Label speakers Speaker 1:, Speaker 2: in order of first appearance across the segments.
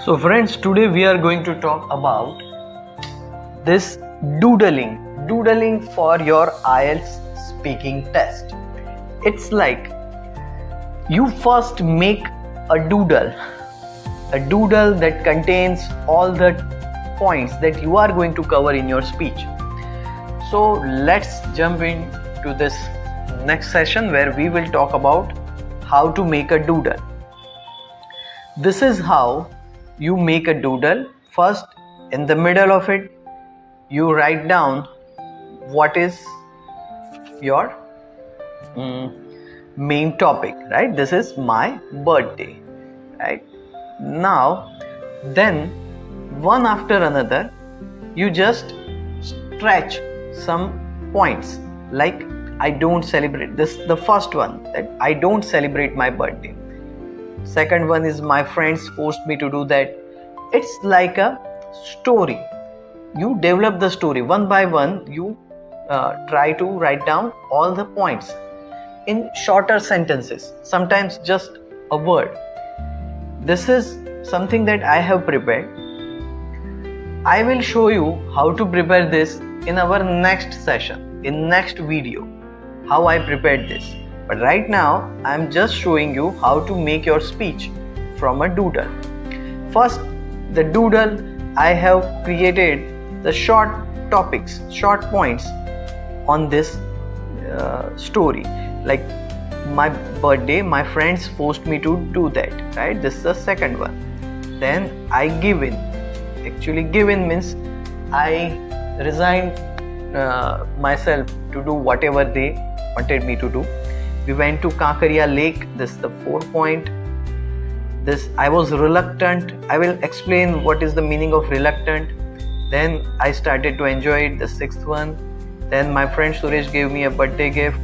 Speaker 1: So friends, today we are going to talk about this doodling for your IELTS speaking test. It's like you first make a doodle that contains all the points that you are going to cover in your speech. So let's jump into this next session where we will talk about how to make a doodle. This is how you make a doodle. First, in the middle of it, you write down what is your main topic, right? This is my birthday, right? Now, then one after another, you just stretch some points, like I don't celebrate this. The first one, that I don't celebrate my birthday. Second one is my friends forced me to do that. It's like a story. You develop the story one by one. You try to write down all the points in shorter sentences, sometimes just a word. This is something that I have prepared. I will show you how to prepare this in our next session, in next video, how I prepared this. But right now, I am just showing you how to make your speech from a doodle. First, the doodle, I have created the short topics, short points on this story. Like my birthday, my friends forced me to do that, right? This is the second one. Then I give in. Actually, give in means I resigned myself to do whatever they wanted me to do. We went to Kankaria Lake. This is the 4th point. This, I was reluctant. I will explain what is the meaning of reluctant. Then I started to enjoy it. The 6th one. Then my friend Suresh gave me a birthday gift.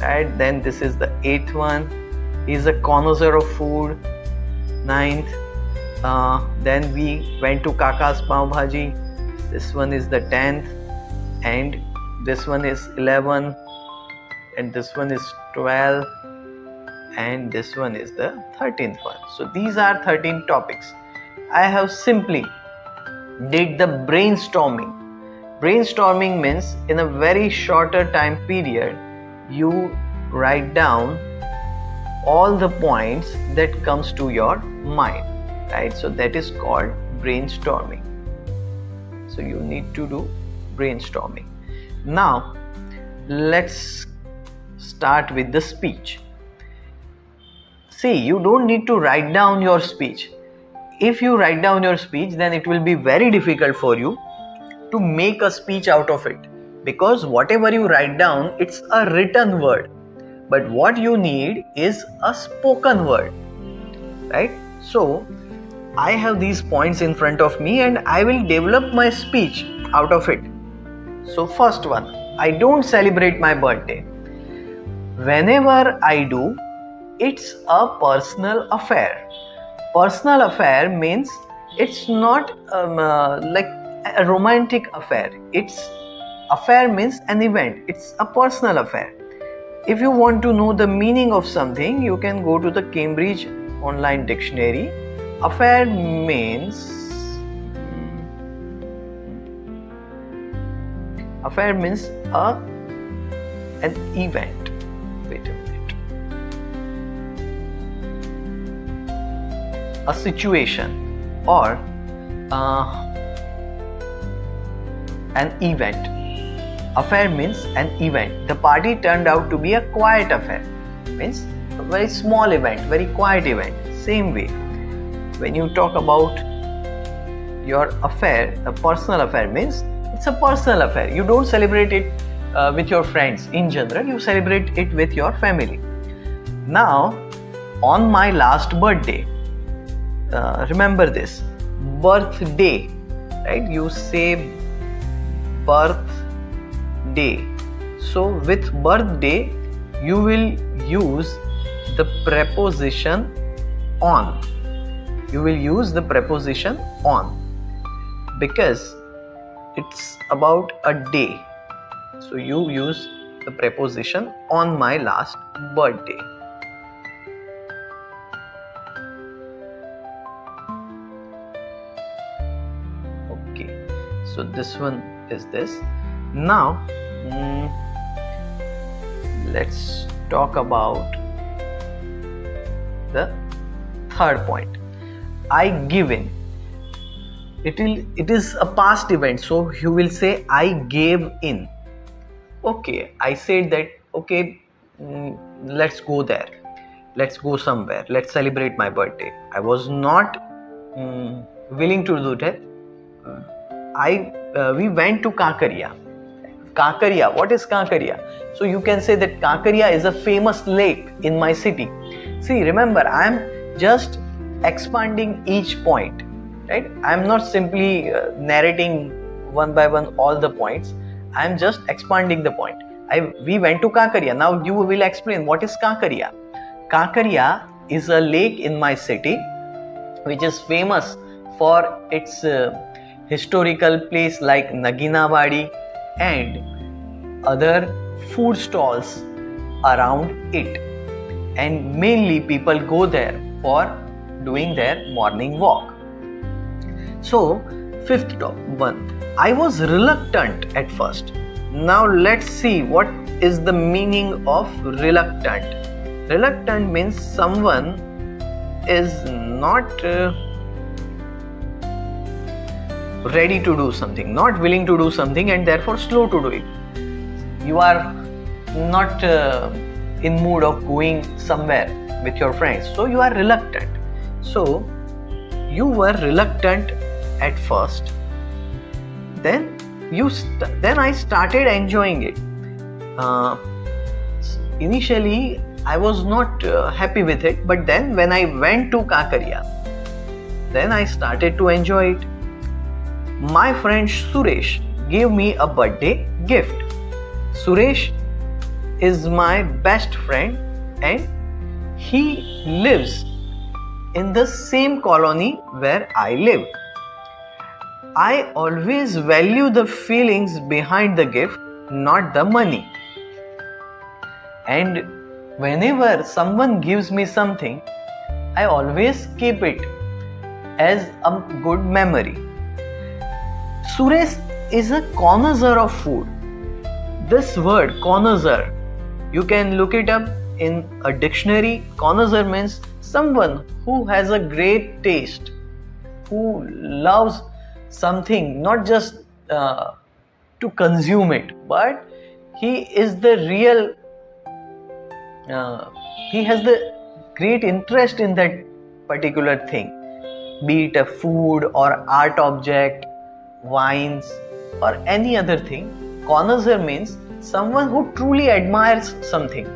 Speaker 1: Right. Then this is the 8th one. He's a connoisseur of food. 9th. Then we went to Kaka's Pav Bhaji. This one is the 10th. And this one is 11. And this one is 12, and this one is the 13th one. So these are 13 topics. I have simply did the brainstorming. Brainstorming means in a very shorter time period, you write down all the points that comes to your mind, right? So that is called brainstorming. So you need to do brainstorming. Now let's start with the speech. See, you don't need to write down your speech. If you write down your speech, then it will be very difficult for you to make a speech out of it, because whatever you write down, it's a written word. But what you need is a spoken word, right? So I have these points in front of me and I will develop my speech out of it. So first one, I don't celebrate my birthday. Whenever I do, it's a personal affair. Personal affair means it's not like a romantic affair. It's affair means an event. It's a personal affair. If you want to know the meaning of something, you can go to the Cambridge Online Dictionary. Affair means an event. Wait a minute. A situation or an event. Affair means an event. The party turned out to be a quiet affair. Means a very small event, very quiet event. Same way, when you talk about your affair, a personal affair means it's a personal affair. You don't celebrate it with your friends in general. You celebrate it with your family. Now, on my last birthday, remember this, birthday, right? You say birthday. So with birthday, you will use the preposition on. You will use the preposition on because it's about a day. So you use the preposition on my last birthday. So this one is this. Now let's talk about the third point. I give in. It is a past event, so you will say I gave in. Okay, I said that, okay, let's go there, let's go somewhere, let's celebrate my birthday. I was not willing to do that. We went to Kakaria. Kakaria, what is Kakaria? So you can say that Kakaria is a famous lake in my city. See, remember, I am just expanding each point, right? I am not simply narrating one by one all the points. I am just expanding the point. We went to Kakaria. Now you will explain what is Kakaria. Kakaria is a lake in my city which is famous for its historical place like Naginawadi and other food stalls around it. And mainly people go there for doing their morning walk. So, fifth one. I was reluctant at first. Now let's see what is the meaning of reluctant. Reluctant means someone is not ready to do something, not willing to do something, and therefore slow to do it. You are not in mood of going somewhere with your friends, so you are reluctant. So you were reluctant at first, then I started enjoying it. Initially I was not happy with it, but then when I went to Kakaria, then I started to enjoy it. My friend Suresh gave me a birthday gift. Suresh is my best friend and he lives in the same colony where I live. I always value the feelings behind the gift, not the money. And whenever someone gives me something, I always keep it as a good memory. Suresh is a connoisseur of food. This word connoisseur, you can look it up in a dictionary. Connoisseur means someone who has a great taste, who loves something not just to consume it, but he is the real he has the great interest in that particular thing, be it a food or art object, wines or any other thing. Connoisseur means someone who truly admires something.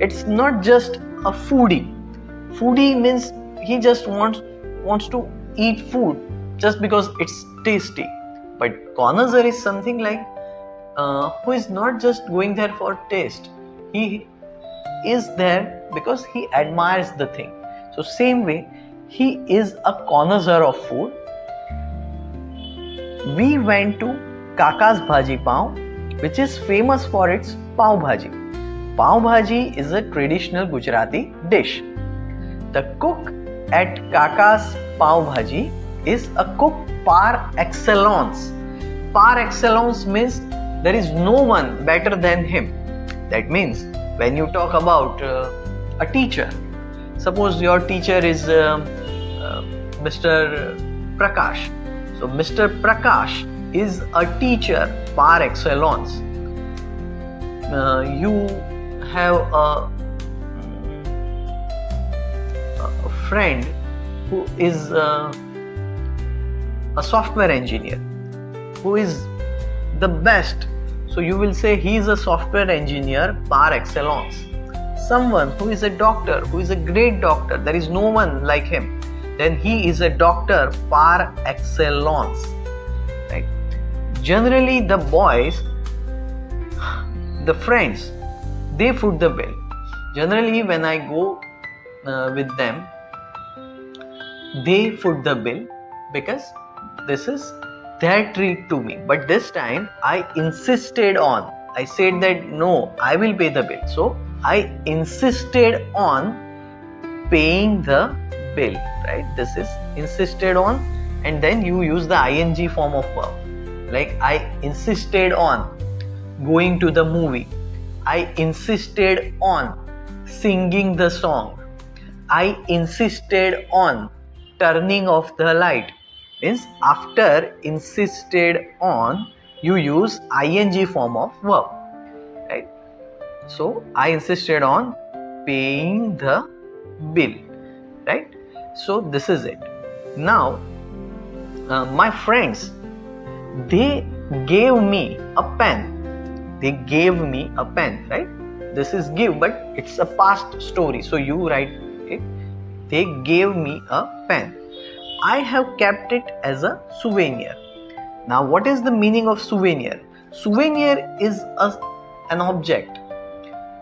Speaker 1: It's not just a foodie. Foodie means he just wants to eat food just because it's tasty. But connoisseur is something like who is not just going there for taste. He is there because he admires the thing. So same way, he is a connoisseur of food. We went to Kaka's Bhaji Pav, which is famous for its Pav Bhaji. Pav Bhaji is a traditional Gujarati dish. The cook at Kaka's Pav Bhaji is a cook par excellence. Par excellence means there is no one better than him. That means when you talk about a teacher, suppose your teacher is Mr. Prakash. So Mr. Prakash is a teacher par excellence. You have a friend who is a software engineer, who is the best. So you will say he is a software engineer par excellence. Someone who is a doctor, who is a great doctor, there is no one like him, then he is a doctor par excellence. Right? Generally the boys, the friends, they foot the bill. Generally when I go with them, they foot the bill because this is their treat to me. But this time I insisted on, I said that no, I will pay the bill. So I insisted on paying the bill, right? This is insisted on, and then you use the ing form of verb. Like I insisted on going to the movie. I insisted on singing the song. I insisted on turning off the light. Means after insisted on, you use ing form of verb, right? So I insisted on paying the bill, right? So this is it. Now my friends, they gave me a pen. They gave me a pen, right? This is give, but it's a past story, so you write it. They gave me a pen. I have kept it as a souvenir. Now what is the meaning of souvenir? Souvenir is an object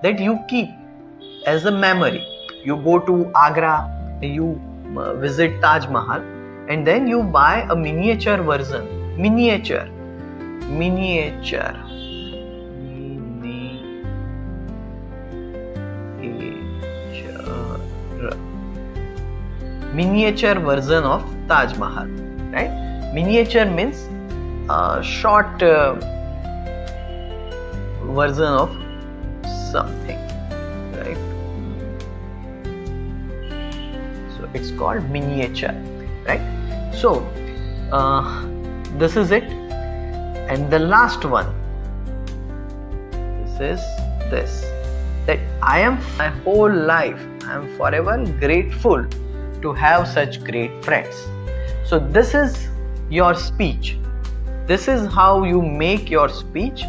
Speaker 1: that you keep as a memory. You go to Agra, you visit Taj Mahal, and then you buy a miniature version. Miniature version of Taj Mahal, right? Miniature means a short version of something, right? So it's called miniature, right? So this is it. And the last one, this is this, that I am my whole life, I am forever grateful to have such great friends. So this is your speech. This is how you make your speech